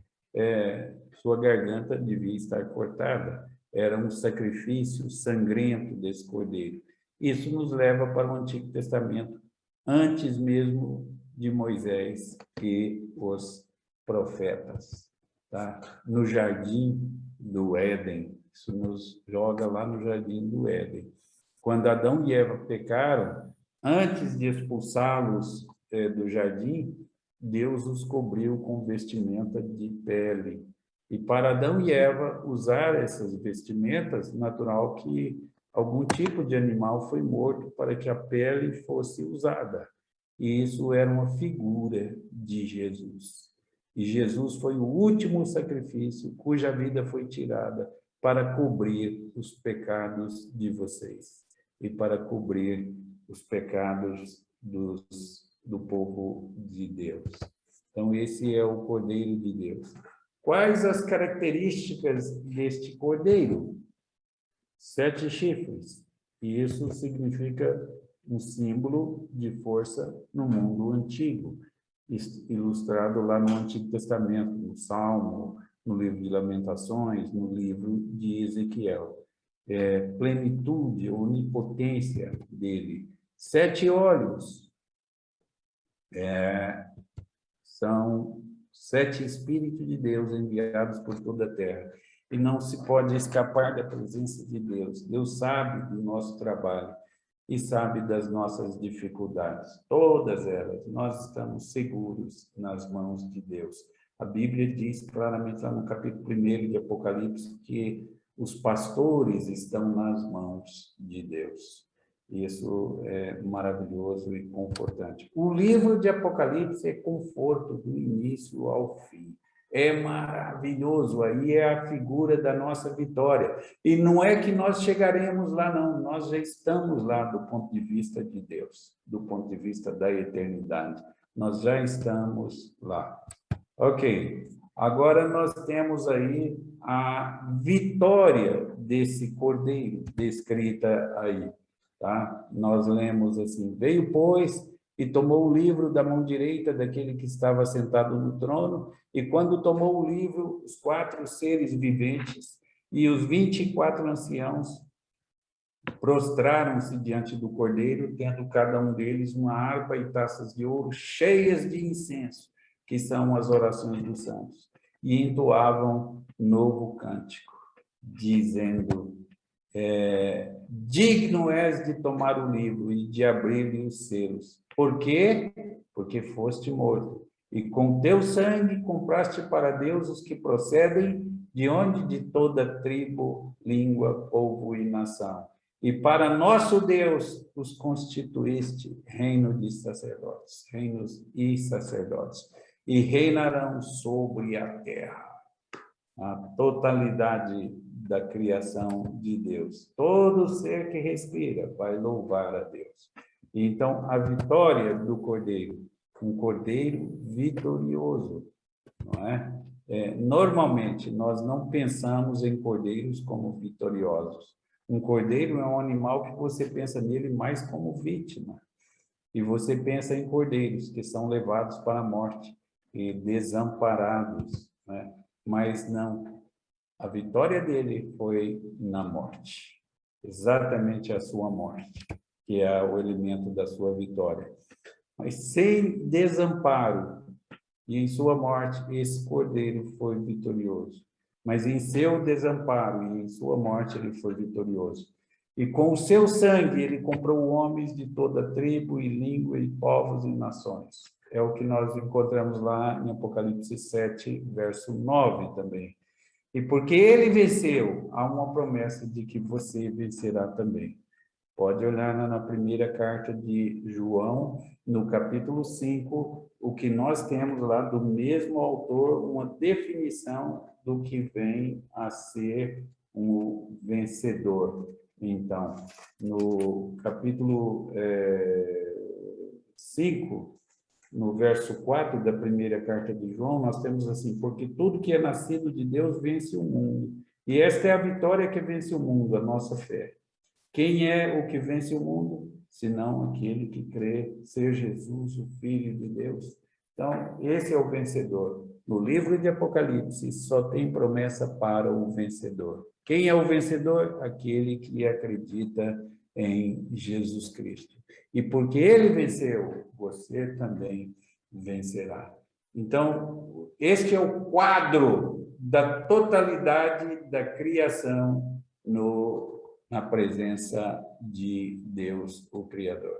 Sua garganta devia estar cortada. Era um sacrifício sangrento desse cordeiro. Isso nos leva para o Antigo Testamento, antes mesmo de Moisés e os profetas. Tá? No jardim do Éden, isso nos joga lá no jardim do Éden. Quando Adão e Eva pecaram, antes de expulsá-los do jardim, Deus os cobriu com vestimenta de pele. E para Adão e Eva usar essas vestimentas, natural que algum tipo de animal foi morto para que a pele fosse usada. E isso era uma figura de Jesus. E Jesus foi o último sacrifício cuja vida foi tirada para cobrir os pecados de vocês e para cobrir os pecados do povo de Deus. Então, esse é o Cordeiro de Deus. Quais as características deste Cordeiro? 7 chifres. E isso significa um símbolo de força no mundo antigo, ilustrado lá no Antigo Testamento, no Salmo, no livro de Lamentações, no livro de Ezequiel. Plenitude, onipotência dele. 7 olhos. São 7 Espíritos de Deus enviados por toda a terra. E não se pode escapar da presença de Deus. Deus sabe do nosso trabalho e sabe das nossas dificuldades. Todas elas, nós estamos seguros nas mãos de Deus. A Bíblia diz claramente lá no capítulo 1 de Apocalipse que os pastores estão nas mãos de Deus. Isso é maravilhoso e confortante. O livro de Apocalipse é conforto do início ao fim. É maravilhoso, aí é a figura da nossa vitória. E não é que nós chegaremos lá, não, nós já estamos lá do ponto de vista de Deus, do ponto de vista da eternidade. Nós já estamos lá. Ok, agora nós temos aí a vitória desse cordeiro, descrita aí, tá? Nós lemos assim: veio, pois, e tomou o livro da mão direita daquele que estava sentado no trono, e quando tomou o livro, os 4 seres viventes e os 24 anciãos prostraram-se diante do cordeiro, tendo cada um deles uma harpa e taças de ouro cheias de incenso, que são as orações dos santos, e entoavam novo cântico, dizendo: digno és de tomar o livro e de abrir-lhe os selos. Por quê? Porque foste morto, e com teu sangue compraste para Deus os que procedem de onde? De toda tribo, língua, povo e nação. E para nosso Deus os constituíste reino de sacerdotes, reinos e sacerdotes, e reinarão sobre a terra. A totalidade da criação de Deus. Todo ser que respira vai louvar a Deus. Então, a vitória do cordeiro, um cordeiro vitorioso, não é? Normalmente, nós não pensamos em cordeiros como vitoriosos. Um cordeiro é um animal que você pensa nele mais como vítima. E você pensa em cordeiros que são levados para a morte e desamparados, né? Mas não, a vitória dele foi na morte, exatamente a sua morte, que é o elemento da sua vitória. Mas sem desamparo, e em sua morte, esse cordeiro foi vitorioso. Mas em seu desamparo e em sua morte, ele foi vitorioso. E com o seu sangue, ele comprou homens de toda tribo e língua e povos e nações. É o que nós encontramos lá em Apocalipse 7, verso 9 também. E porque ele venceu, há uma promessa de que você vencerá também. Pode olhar na primeira carta de João, no capítulo 5, o que nós temos lá do mesmo autor, uma definição do que vem a ser um vencedor. Então, no capítulo 5, no verso 4 da primeira carta de João, nós temos assim: porque tudo que é nascido de Deus vence o mundo. E esta é a vitória que vence o mundo, a nossa fé. Quem é o que vence o mundo? Senão aquele que crê ser Jesus, o Filho de Deus. Então, esse é o vencedor. No livro de Apocalipse, só tem promessa para o vencedor. Quem é o vencedor? Aquele que acredita em Jesus Cristo. E porque ele venceu, você também vencerá. Então, este é o quadro da totalidade da criação na presença de Deus, o Criador.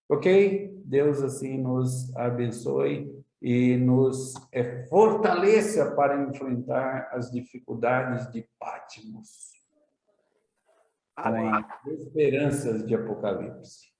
Ok? Deus assim nos abençoe e nos fortaleça para enfrentar as dificuldades de Patmos, com as esperanças de Apocalipse.